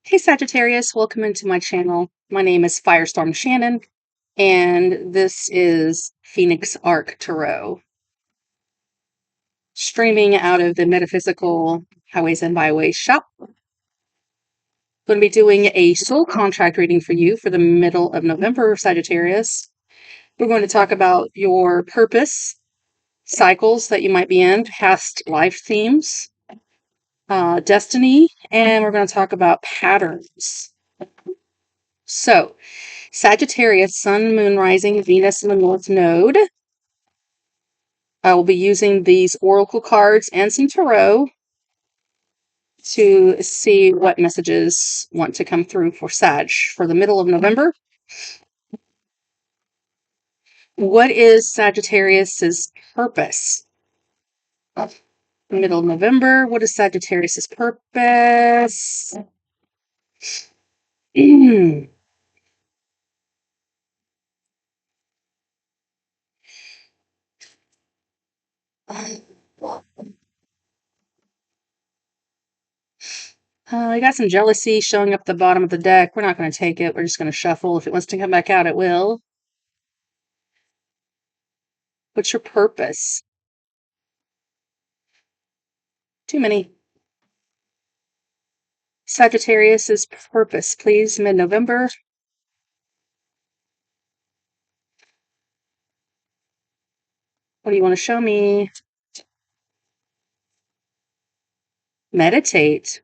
Hey Sagittarius, welcome into my channel. My name is Firestorm Shannon, and this is Phoenix Arc Tarot, streaming out of the Metaphysical Highways and Byways shop. Going to be doing a soul contract reading for you for the middle of November, Sagittarius. We're going to talk about your purpose, cycles that you might be in, past life themes, destiny, and we're going to talk about patterns. So, Sagittarius, Sun, Moon, Rising, Venus in the North Node. I will be using these oracle cards and some tarot to see what messages want to come through for Sag for the middle of November. What is Sagittarius's purpose? Middle of November. What is Sagittarius's purpose? I got some jealousy showing up at the bottom of the deck. We're not going to take it. We're just going to shuffle. If it wants to come back out, it will. What's your purpose? Too many. Sagittarius's purpose, please, mid-November. What do you want to show me? Meditate.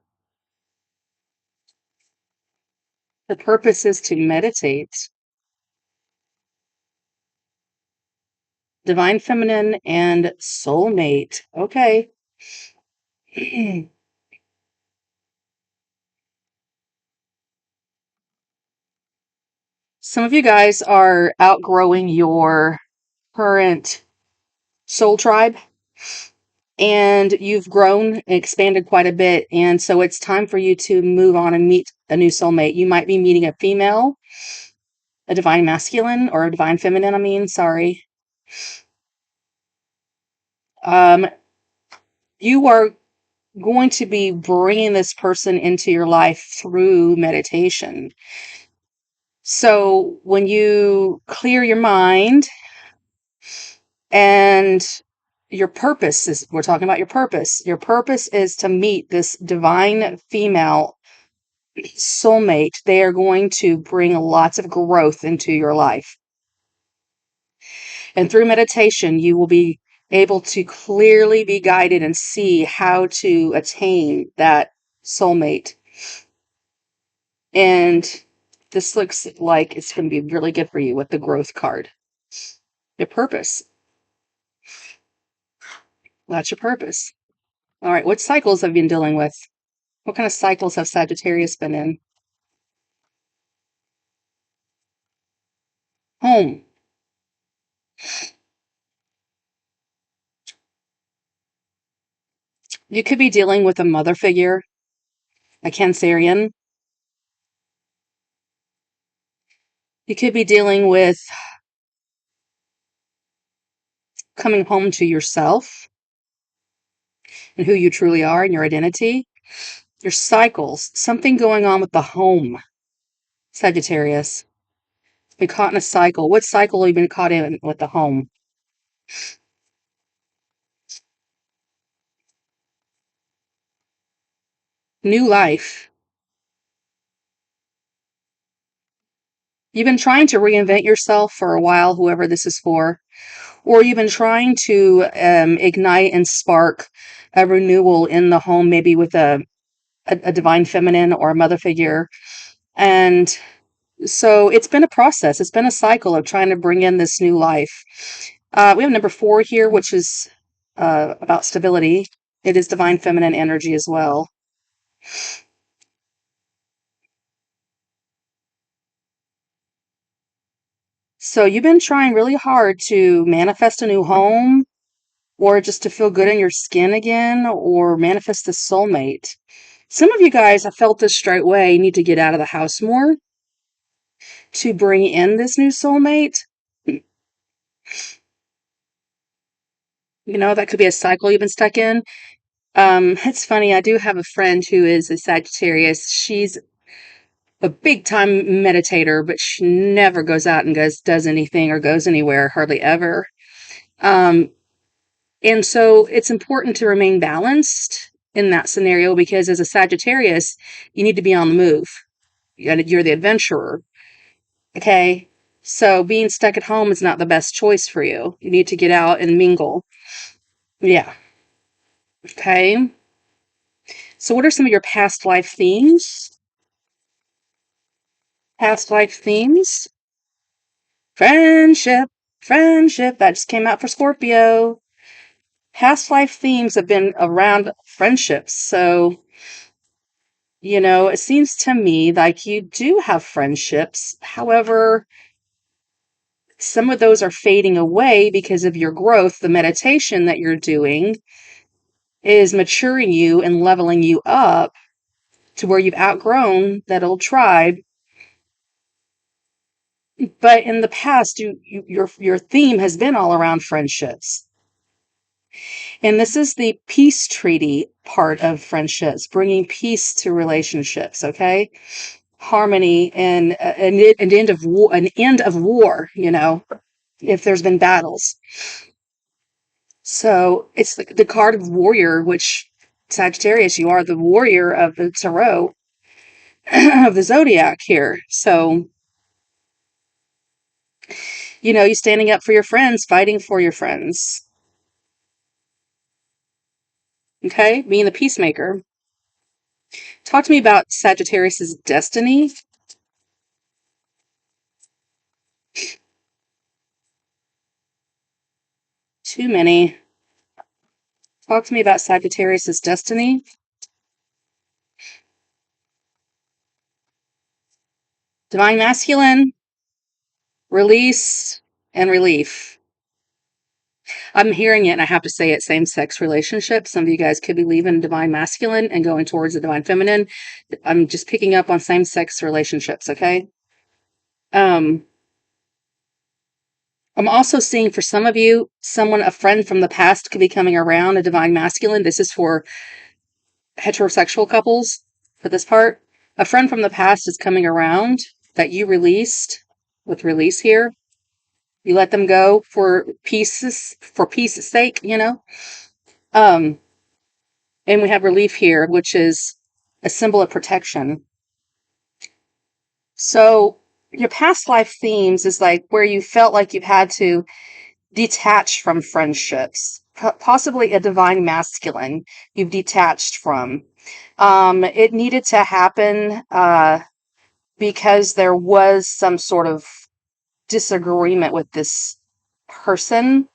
The purpose is to meditate. Divine Feminine and Soulmate. Okay. Some of you guys are outgrowing your current soul tribe, and you've grown and expanded quite a bit, and so it's time for you to move on and meet a new soulmate. You might be meeting a female, a divine masculine, or a divine feminine, sorry. You are going to be bringing this person into your life through meditation. So when you clear your mind, and your purpose is, we're talking about your purpose. Your purpose is to meet this divine female soulmate. They are going to bring lots of growth into your life. And through meditation, you will be able to clearly be guided and see how to attain that soulmate. And this looks like it's going to be really good for you with the growth card. Your purpose. That's your purpose. All right, what cycles have you been dealing with? What kind of cycles have Sagittarius been in? Home. You could be dealing with a mother figure, a Cancerian. You could be dealing with coming home to yourself and who you truly are and your identity. Your cycles, something going on with the home, Sagittarius. Been caught in a cycle. What cycle have you been caught in with the home? New life. You've been trying to reinvent yourself for a while, whoever this is for, or you've been trying to ignite and spark a renewal in the home, maybe with a divine feminine or a mother figure. And so it's been a process. It's been a cycle of trying to bring in this new life. We have number 4 here, which is about stability. It is divine feminine energy as well. So you've been trying really hard to manifest a new home, or just to feel good in your skin again, or manifest the soulmate. Some of you guys have felt this straight away. You need to get out of the house more to bring in this new soulmate. You know, that could be a cycle you've been stuck in. It's funny. I do have a friend who is a Sagittarius. She's a big time meditator, but she never goes out and does anything or goes anywhere, hardly ever. Um, and so it's important to remain balanced in that scenario because as a Sagittarius, you need to be on the move. You're the adventurer. Okay. So being stuck at home is not the best choice for you. You need to get out and mingle. Yeah. Okay. So what are some of your past life themes? Past life themes? Friendship. Friendship. That just came out for Scorpio. Past life themes have been around friendships. So, it seems to me like you do have friendships. However, some of those are fading away because of your growth. The meditation that you're doing is maturing you and leveling you up to where you've outgrown that old tribe. But in the past, your theme has been all around friendships. And this is the peace treaty part of friendships, bringing peace to relationships, okay? Harmony and an end of war, if there's been battles. So it's the card of warrior, which Sagittarius, you are the warrior of the tarot of the zodiac here. So, you standing up for your friends, fighting for your friends. Okay? Being the peacemaker. Talk to me about Sagittarius's destiny. Too many. Talk to me about Sagittarius's destiny. Divine masculine, release, and relief. I'm hearing it and I have to say it, same-sex relationships. Some of you guys could be leaving divine masculine and going towards the divine feminine. I'm just picking up on same-sex relationships, okay? I'm also seeing for some of you, a friend from the past could be coming around, a divine masculine. This is for heterosexual couples for this part. A friend from the past is coming around that you released with release here. You let them go for peace's sake, Um, and we have relief here, which is a symbol of protection. So your past life themes is like where you felt like you had to detach from friendships, possibly a divine masculine you've detached from. It needed to happen because there was some sort of disagreement with this person,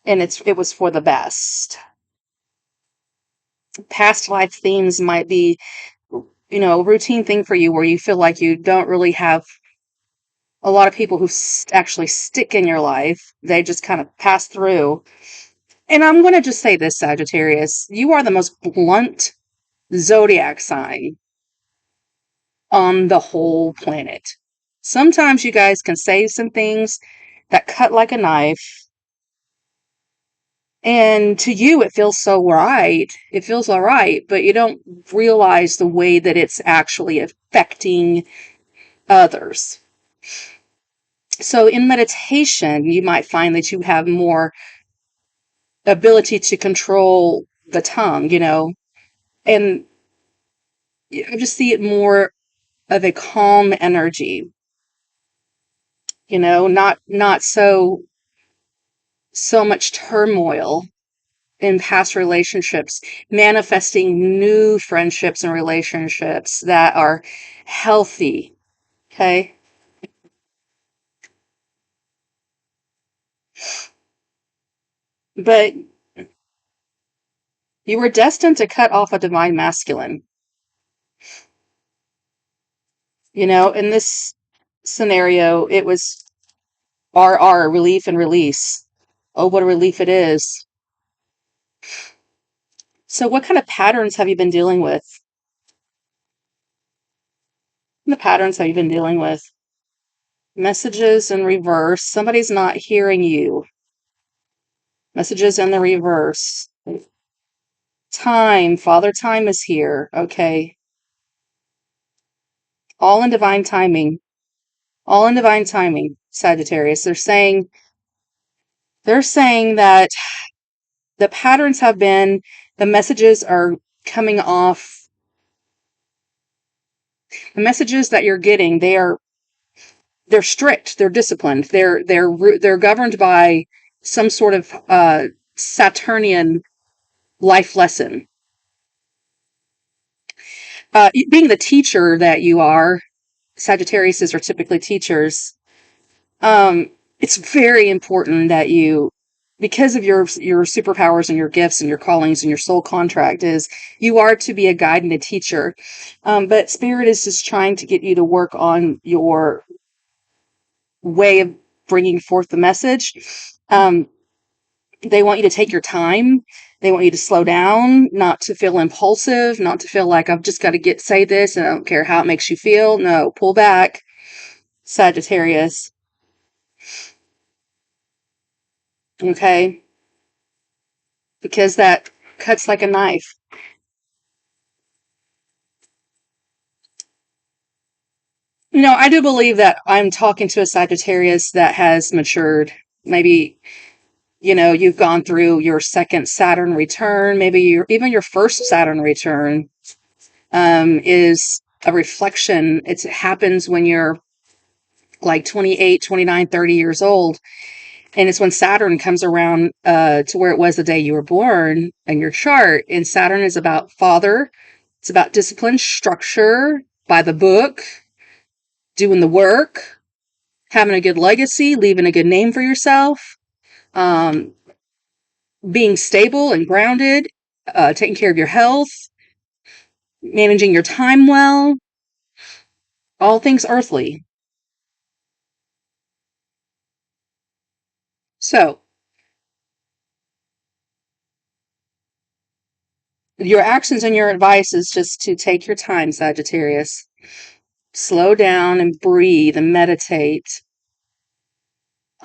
and it was for the best. Past life themes might be, a routine thing for you where you feel like you don't really have a lot of people who actually stick in your life. They just kind of pass through. And I'm going to just say this, Sagittarius, you are the most blunt zodiac sign on the whole planet. Sometimes you guys can say some things that cut like a knife. And to you, it feels so right. It feels all right, but you don't realize the way that it's actually affecting others. So in meditation, you might find that you have more ability to control the tongue, and I just see it more of a calm energy, not so much turmoil in past relationships, manifesting new friendships and relationships that are healthy. Okay. But you were destined to cut off a divine masculine. In this scenario, it was RR, relief and release. Oh, what a relief it is. So what kind of patterns have you been dealing with? What patterns have you been dealing with? Messages in reverse. Somebody's not hearing you. Messages in the reverse. Time. Father Time is here. Okay. All in divine timing. All in divine timing, Sagittarius. They're saying that the patterns have been, the messages are coming off, the messages that you're getting, they're strict, they're disciplined, they're governed by some sort of Saturnian life lesson. Being the teacher that you are, Sagittariuses are typically teachers. It's very important that you, because of your superpowers and your gifts and your callings and your soul contract, is you are to be a guide and a teacher. But Spirit is just trying to get you to work on your way of bringing forth the message. They want you to take your time. They want you to slow down, not to feel impulsive, not to feel like I've just got to say this and I don't care how it makes you feel. No, pull back, Sagittarius. Okay? Because that cuts like a knife. I do believe that I'm talking to a Sagittarius that has matured. Maybe, you've gone through your second Saturn return. Maybe even your first Saturn return is a reflection. It happens when you're like 28, 29, 30 years old. And it's when Saturn comes around to where it was the day you were born in your chart. And Saturn is about father. It's about discipline, structure, by the book, doing the work, having a good legacy, leaving a good name for yourself, um, being stable and grounded, taking care of your health, managing your time well, all things earthly. So, your actions and your advice is just to take your time, Sagittarius. Slow down and breathe and meditate.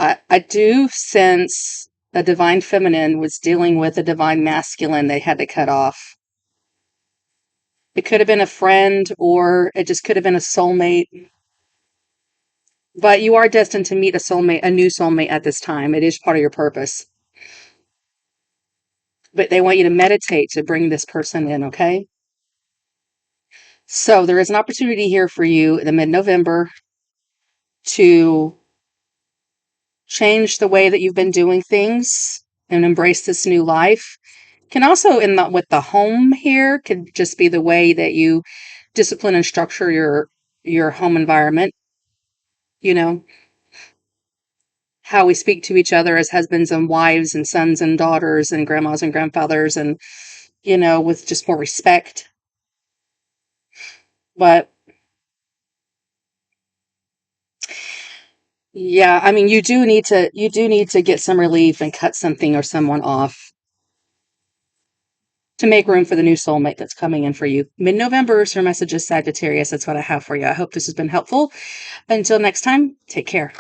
I do sense a divine feminine was dealing with a divine masculine they had to cut off. It could have been a friend or it just could have been a soulmate. But you are destined to meet a soulmate, a new soulmate at this time. It is part of your purpose. But they want you to meditate to bring this person in, okay? So there is an opportunity here for you in the mid-November to change the way that you've been doing things and embrace this new life. Can also, with the home here, could just be the way that you discipline and structure your home environment. How we speak to each other as husbands and wives and sons and daughters and grandmas and grandfathers, and with just more respect. But yeah, I mean, you do need to get some relief and cut something or someone off to make room for the new soulmate that's coming in for you. Mid-November is your messages, Sagittarius. That's what I have for you. I hope this has been helpful. Until next time, take care.